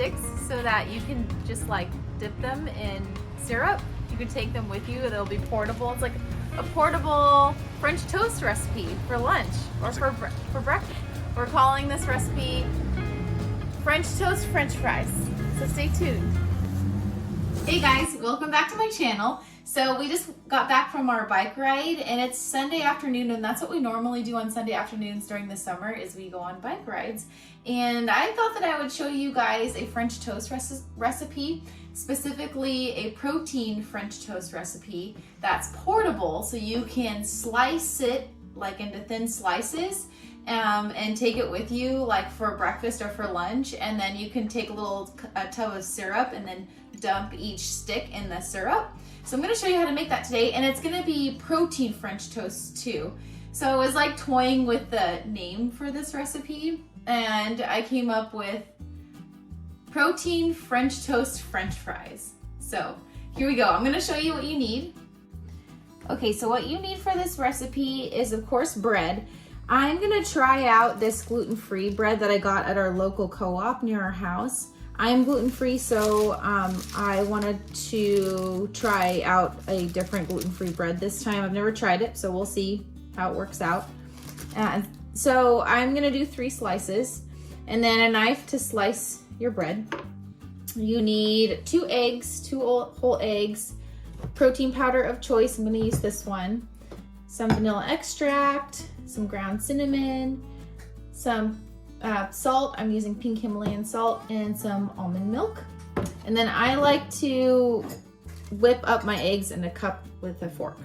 sticks so that you can just like dip them in syrup. You can take them with you. They'll be portable. It's like a portable French toast recipe for lunch or for breakfast. We're calling this recipe French toast French fries. So stay tuned. Hey guys, welcome back to my channel. So we just got back from our bike ride and it's Sunday afternoon, and that's what we normally do on Sunday afternoons during the summer is we go on bike rides. And I thought that I would show you guys a French toast recipe, specifically a protein French toast recipe that's portable, so you can slice it like into thin slices and take it with you like for breakfast or for lunch, and then you can take a tub of syrup and then dump each stick in the syrup. So I'm going to show you how to make that today, and it's going to be protein French toast too. So I was like toying with the name for this recipe, and I came up with protein French toast French fries. So here we go. I'm going to show you what you need. Okay, so what you need for this recipe is, of course, bread. I'm going to try out this gluten-free bread that I got at our local co-op near our house. I am gluten-free, so I wanted to try out a different gluten-free bread this time. I've never tried it, so we'll see how it works out. So I'm gonna do 3 slices, and then a knife to slice your bread. You need 2 eggs, 2 whole eggs, protein powder of choice, I'm gonna use this one, some vanilla extract, some ground cinnamon, some salt, I'm using pink Himalayan salt, and some almond milk. And then I like to whip up my eggs in a cup with a fork.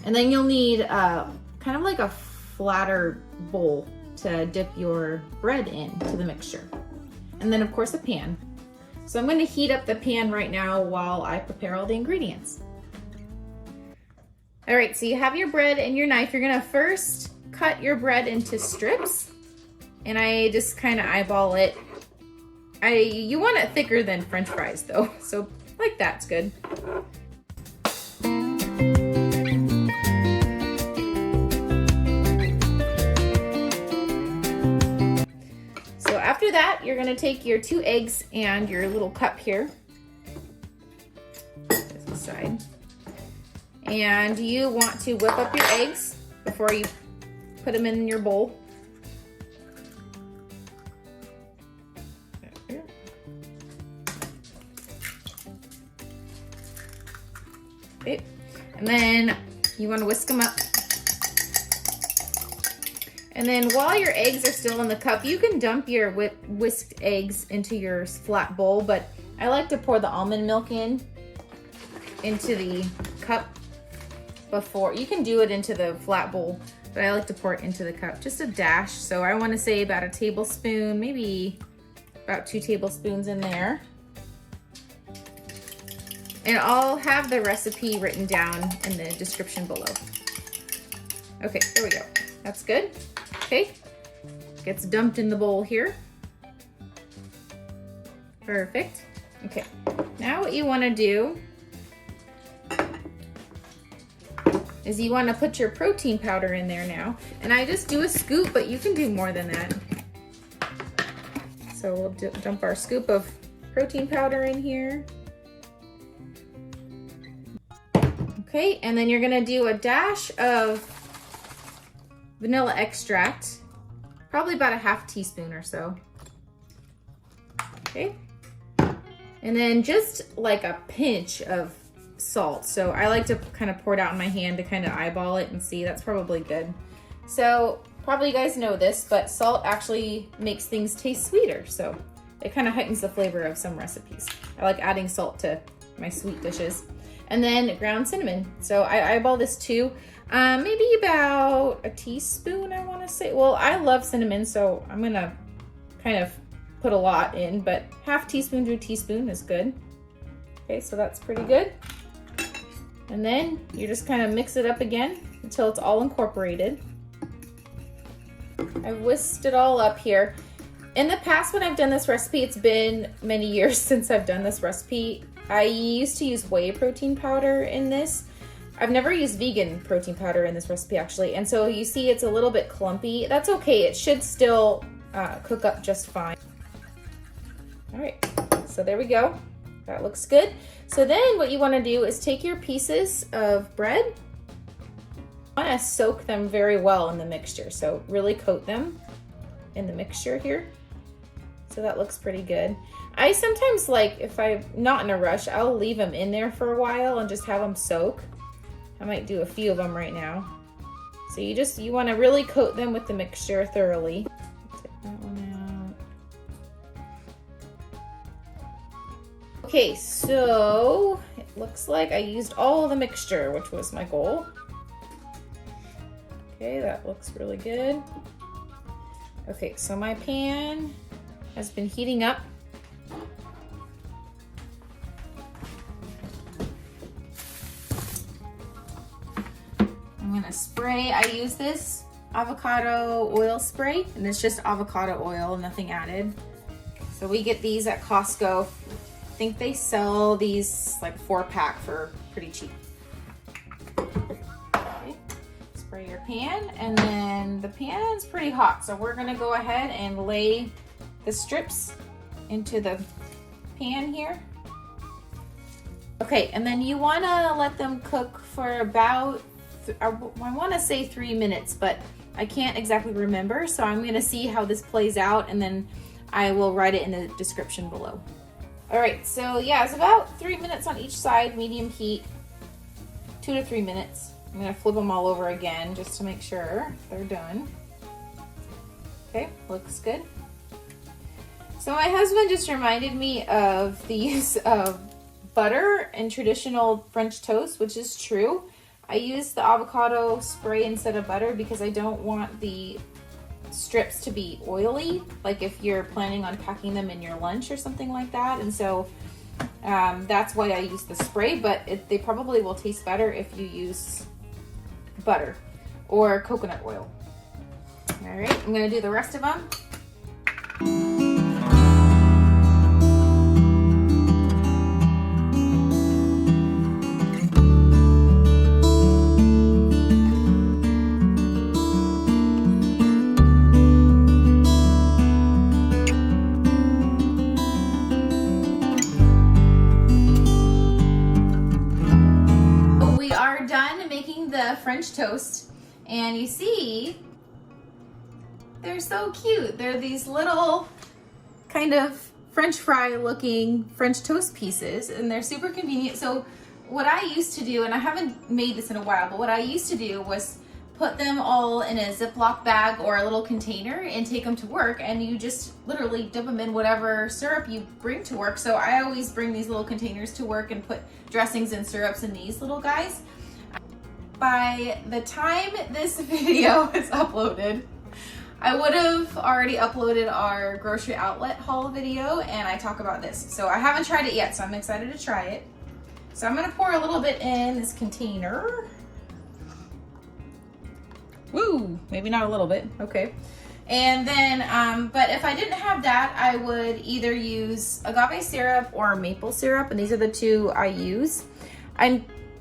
And then you'll need kind of like a flatter bowl to dip your bread into the mixture. And then of course a pan. So I'm going to heat up the pan right now while I prepare all the ingredients. All right, so you have your bread and your knife. You're going to first cut your bread into strips. And I just kind of eyeball it. You want it thicker than French fries though, so like that's good. So after that, you're gonna take your 2 eggs and your little cup here, this side, and you want to whip up your eggs before you put them in your bowl. Okay. And then you want to whisk them up. And then while your eggs are still in the cup, you can dump your whisked eggs into your flat bowl, but I like to pour the almond milk into the cup before. You can do it into the flat bowl, but I like to pour it into the cup, just a dash. So I want to say about a tablespoon, maybe about 2 tablespoons in there. And I'll have the recipe written down in the description below. Okay, there we go. That's good. Okay, gets dumped in the bowl here. Perfect. Okay, now what you want to do is you want to put your protein powder in there now. And I just do a scoop, but you can do more than that. So we'll dump our scoop of protein powder in here. Okay, and then you're gonna do a dash of vanilla extract, probably about a ½ teaspoon or so. Okay, and then just like a pinch of salt. So I like to kind of pour it out in my hand to kind of eyeball it and see. That's probably good. So probably you guys know this, but salt actually makes things taste sweeter. So it kind of heightens the flavor of some recipes. I like adding salt to my sweet dishes. And then ground cinnamon. So I eyeball this too. Maybe about a teaspoon, I want to say. Well, I love cinnamon, so I'm going to kind of put a lot in, but ½ teaspoon to a teaspoon is good. Okay, so that's pretty good. And then you just kind of mix it up again until it's all incorporated. I've whisked it all up here. In the past when I've done this recipe, it's been many years since I've done this recipe. I used to use whey protein powder in this. I've never used vegan protein powder in this recipe actually, and so you see it's a little bit clumpy. That's okay, it should still cook up just fine. All right, so there we go. That looks good. So then what you want to do is take your pieces of bread. You want to soak them very well in the mixture. So really coat them in the mixture here. So that looks pretty good. I sometimes like, if I'm not in a rush, I'll leave them in there for a while and just have them soak. I might do a few of them right now. So you want to really coat them with the mixture thoroughly. Take that one out. Okay, so it looks like I used all the mixture, which was my goal. Okay, that looks really good. Okay, so my pan has been heating up. I'm gonna spray. I use this avocado oil spray, and it's just avocado oil, nothing added. So we get these at Costco. I think they sell these like 4-pack for pretty cheap. Okay. Spray your pan, and then the pan's pretty hot, so we're gonna go ahead and lay the strips into the pan here. Okay, and then you wanna let them cook for about, I wanna say 3 minutes, but I can't exactly remember, so I'm gonna see how this plays out, and then I will write it in the description below. All right, so yeah, it's about 3 minutes on each side, medium heat, 2 to 3 minutes. I'm gonna flip them all over again just to make sure they're done. Okay, looks good. So my husband just reminded me of the use of butter in traditional French toast, which is true. I use the avocado spray instead of butter because I don't want the strips to be oily, like if you're planning on packing them in your lunch or something like that. And so that's why I use the spray, but they probably will taste better if you use butter or coconut oil. All right, I'm gonna do the rest of them. French toast, and you see they're so cute. They're these little kind of French fry looking French toast pieces, and they're super convenient. So what I used to do, and I haven't made this in a while, but what I used to do was put them all in a Ziploc bag or a little container and take them to work, and you just literally dip them in whatever syrup you bring to work. So I always bring these little containers to work and put dressings and syrups in these little guys. By the time this video is uploaded, I would have already uploaded our grocery outlet haul video, and I talk about this. So I haven't tried it yet, so I'm excited to try it. So I'm gonna pour a little bit in this container. Woo, maybe not a little bit, okay. And then, but if I didn't have that, I would either use agave syrup or maple syrup, and these are the two I use.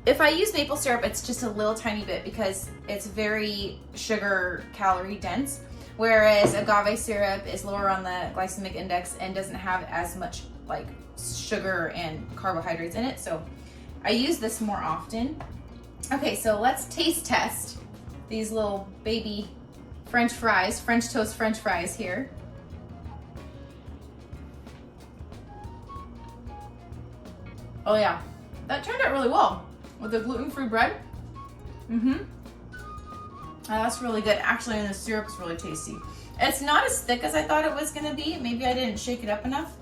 If I use maple syrup, it's just a little tiny bit because it's very sugar calorie dense, whereas agave syrup is lower on the glycemic index and doesn't have as much like sugar and carbohydrates in it. So I use this more often. Okay, so let's taste test these little baby French fries, French toast French fries here. Oh yeah, that turned out really well. With the gluten-free bread. That's really good. Actually, and the syrup is really tasty. It's not as thick as I thought it was gonna be. Maybe I didn't shake it up enough.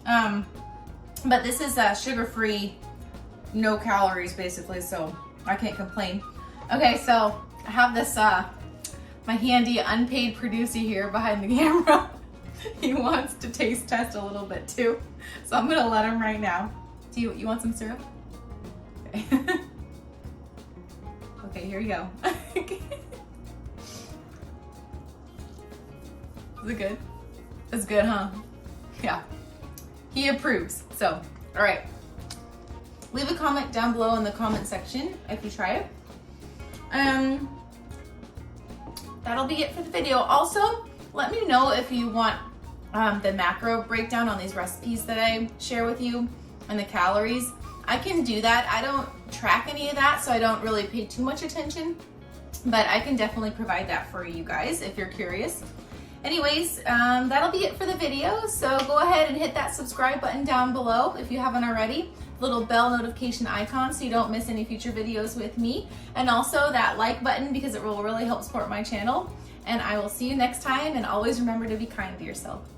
But this is sugar-free, no calories basically, so I can't complain. Okay, so I have this, my handy unpaid producer here behind the camera. He wants to taste test a little bit too. So I'm gonna let him right now. Do you want some syrup? Okay, here you go. Is it good? It's good, huh? Yeah. He approves. So, all right. Leave a comment down below in the comment section if you try it. That'll be it for the video. Also, let me know if you want the macro breakdown on these recipes that I share with you and the calories, I can do that. I don't track any of that, so I don't really pay too much attention, but I can definitely provide that for you guys if you're curious. Anyways, that'll be it for the video. So go ahead and hit that subscribe button down below if you haven't already. Little bell notification icon so you don't miss any future videos with me. And also that like button because it will really help support my channel. And I will see you next time, and always remember to be kind to yourself.